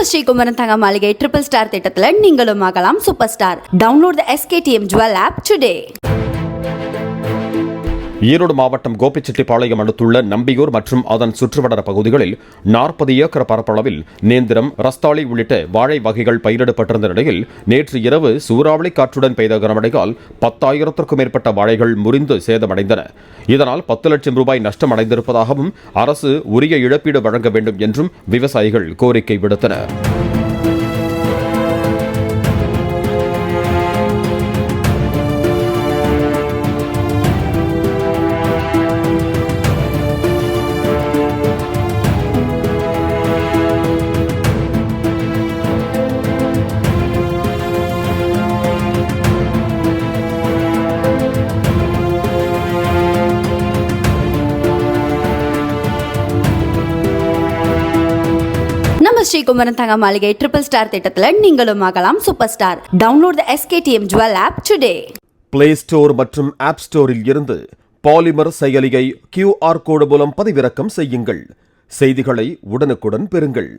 நம்ம ஸ்ரீகுமரன் தங்க மாளிகை ட்ரிபிள் ஸ்டார் திட்டத்தில் நீங்களும் ஆகலாம் super star. Download the SKTM Jewel app today. Erode மாவட்டம் கோபிச்செட்டிப்பாளையம் அடுத்துள்ள நம்பியூர் மற்றும் அதன் சுற்றுவட்டார பகுதிகளில் 40 ஏக்கர் பரப்பளவில் நேந்திரம், ரஸ்தாளி உள்ளிட்ட வாழை வகைகள் பயிரிடப்பட்டிருந்த நிலையில் நேற்று இரவு சூறாவளி காற்றுடன் பெய்த கனமழையால் 10,000க்கும் மேற்பட்ட வாழைகள் முறிந்து சேதமடைந்தன. இதனால் 10 லட்சம் ரூபாய் நஷ்டம் அடைந்திருப்பதாகவும் அரசு உரிய இழப்பீடு வழங்க வேண்டும் என்றும் விவசாயிகள் கோரிக்கை விடுத்தனர். நம்ம ஸ்ரீகுமரன் தங்க மாளிகை ட்ரிபிள் ஸ்டார் திட்டத்தில் நீங்களும் ஆகலாம் super star. Download the SKTM Jewel app today. Play store மற்றும் ஆப் ஸ்டோரில் இருந்து பாலிமர் செயலியை QR கோடு மூலம் பதிவிறக்கம் செய்யுங்கள். செய்திகளை உடனுக்குடன் பெறுங்கள்.